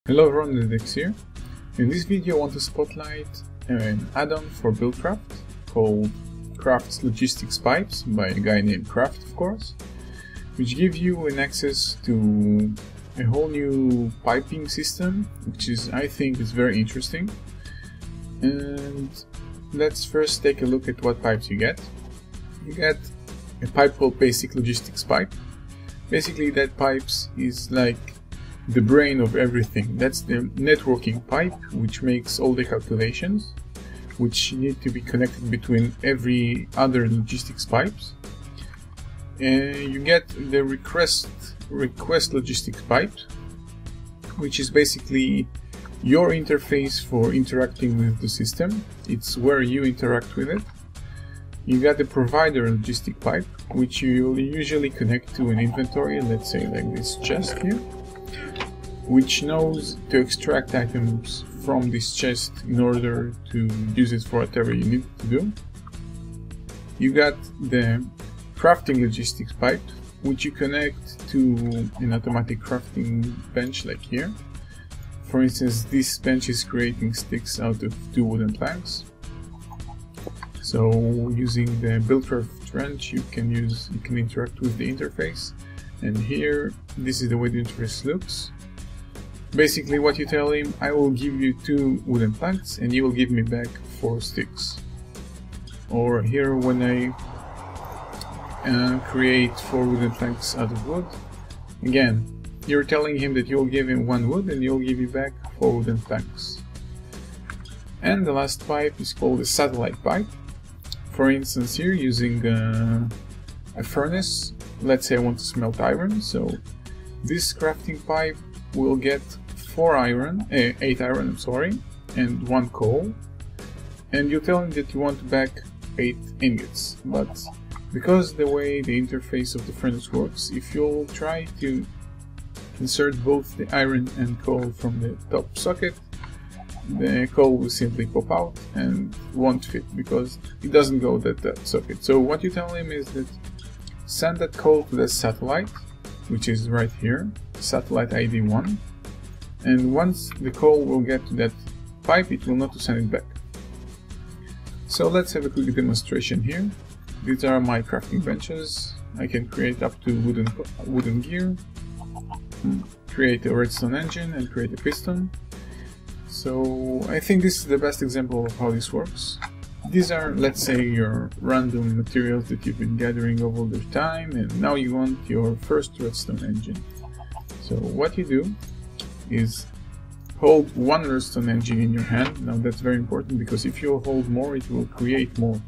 Hello everyone, Dex here. In this video I want to spotlight an add-on for Buildcraft called Krapht Logistics Pipes by a guy named Krapht, of course, which gives you an access to a whole new piping system, which I think is very interesting. And let's first take a look at what pipes you get. You get a pipe called Basic Logistics Pipe. Basically that pipes is like the brain of everything. That's the networking pipe which makes all the calculations which need to be connected between every other logistics pipes. You get the request logistics pipe, which is basically your interface for interacting with the system. It's where you interact with it. You got the provider logistic pipe, which you will usually connect to an inventory, let's say like this chest here, which knows to extract items from this chest in order to use it for whatever you need to do. You got the crafting logistics pipe, which you connect to an automatic crafting bench like here. For instance, this bench is creating sticks out of 2 wooden planks. So using the Buildcraft wrench you can interact with the interface, and here this is the way the interface looks. Basically what you tell him, I will give you 2 wooden planks and you will give me back 4 sticks. Or here when I create 4 wooden planks out of wood, again you're telling him that you'll give him 1 wood and you'll give you back 4 wooden planks. And the last pipe is called a satellite pipe. For instance, here using a furnace, let's say I want to smelt iron, so this crafting pipe will get 8 iron, and 1 coal, and you tell him that you want back 8 ingots. But because the way the interface of the furnace works, if you'll try to insert both the iron and coal from the top socket, the coal will simply pop out and won't fit because it doesn't go to that socket. So what you tell him is that send that coal to the satellite, which is right here, satellite ID 1, and once the coal will get to that pipe, it will know to send it back. So let's have a quick demonstration here. These are my crafting benches. I can create up to wooden gear, create a redstone engine, and create a piston. So I think this is the best example of how this works. These are, let's say, your random materials that you've been gathering over the time, and now you want your first redstone engine. So what you do is hold 1 redstone engine in your hand. Now that's very important because if you hold more, it will create more.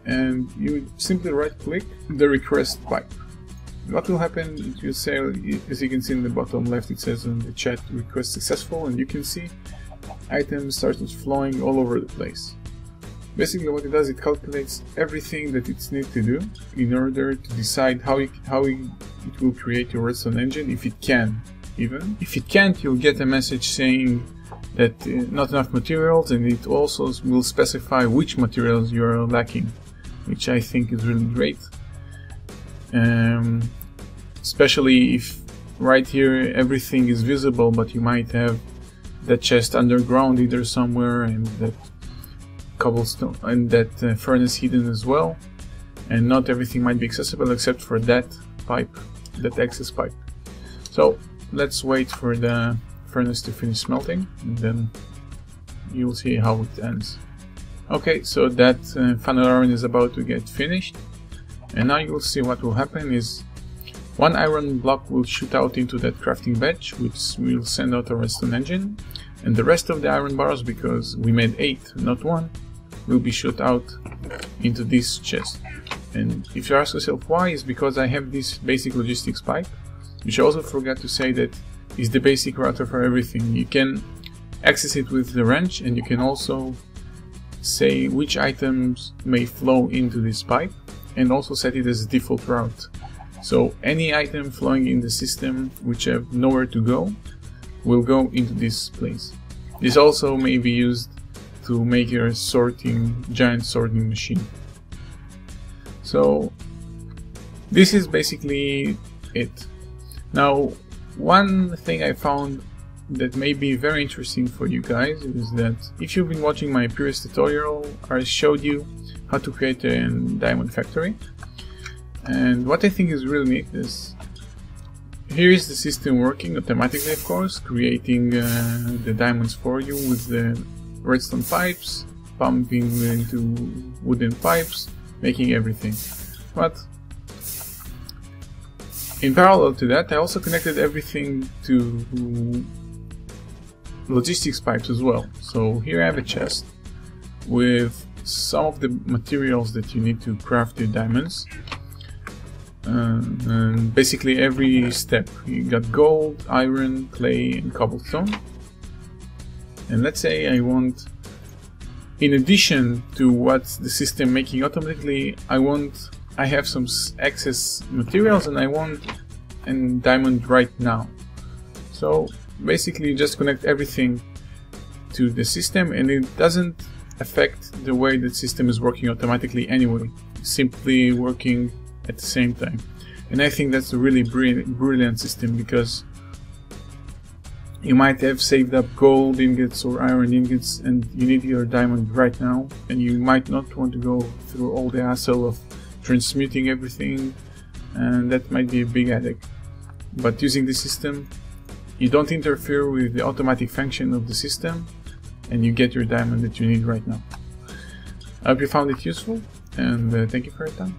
And you simply right click the request pipe. What will happen, it will say, as you can see in the bottom left, it says on the chat, request successful, and you can see items started flowing all over the place. Basically what it does, it calculates everything that it needs to do in order to decide how it will create your redstone engine, if it can even. If it can't, you'll get a message saying that not enough materials, and it also will specify which materials you are lacking, which I think is really great. Especially if right here everything is visible, but you might have that chest underground either somewhere, and that cobblestone and that furnace hidden as well, and not everything might be accessible except for that pipe, that access pipe. So let's wait for the furnace to finish smelting, and then you'll see how it ends. Okay, so that funnel iron is about to get finished, and now you'll see what will happen is 1 iron block will shoot out into that crafting bench, which will send out a redstone engine, and the rest of the iron bars, because we made 8 not 1, will be shot out into this chest. And if you ask yourself why, is because I have this basic logistics pipe, which I also forgot to say that is the basic router for everything. You can access it with the wrench, and you can also say which items may flow into this pipe, and also set it as a default route. So any item flowing in the system which have nowhere to go will go into this place. This also may be used to make your giant sorting machine. So this is basically it. Now, one thing I found that may be very interesting for you guys is that if you've been watching my previous tutorial, I showed you how to create a diamond factory. And what I think is really neat is here is the system working automatically, of course, creating the diamonds for you with the redstone pipes, pumping into wooden pipes, making everything. But in parallel to that, I also connected everything to logistics pipes as well. So here I have a chest with some of the materials that you need to craft your diamonds. And basically every step. You got gold, iron, clay and cobblestone. And let's say I want, in addition to what's the system making automatically, I have some excess materials and I want a diamond right now. So basically just connect everything to the system, and it doesn't affect the way the system is working automatically anyway, simply working at the same time. And I think that's a really brilliant system, because you might have saved up gold ingots or iron ingots and you need your diamond right now, and you might not want to go through all the hassle of transmuting everything, and that might be a big headache. But using this system, you don't interfere with the automatic function of the system, and you get your diamond that you need right now. I hope you found it useful, and thank you for your time.